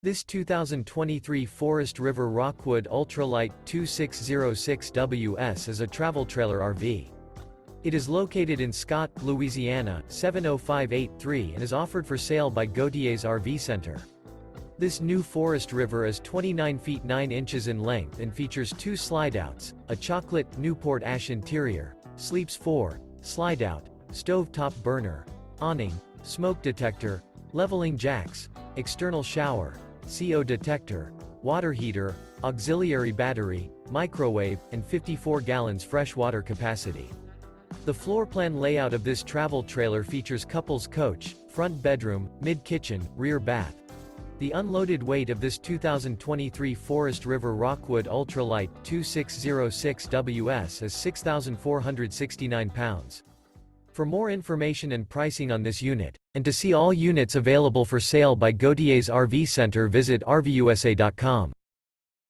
This 2023 Forest River Rockwood Ultralight 2606WS is a travel trailer RV. It is located in Scott, Louisiana, 70583 and is offered for sale by Gauthiers RV Center. This new Forest River is 29 feet 9 inches in length and features 2 slideouts, a chocolate NEWPORT ASH interior, sleeps 4, slideout, stove-top burner, awning, smoke detector, leveling jacks, external shower, CO detector, water heater, auxiliary battery, microwave, and 54 gallons fresh water capacity. The floor plan layout of this travel trailer features couples coach, front bedroom, mid-kitchen, rear bath. The unloaded weight of this 2023 Forest River Rockwood Ultralight 2606WS is 6,469 pounds. For more information and pricing on this unit, and to see all units available for sale by Gauthiers RV Center, visit RVUSA.com.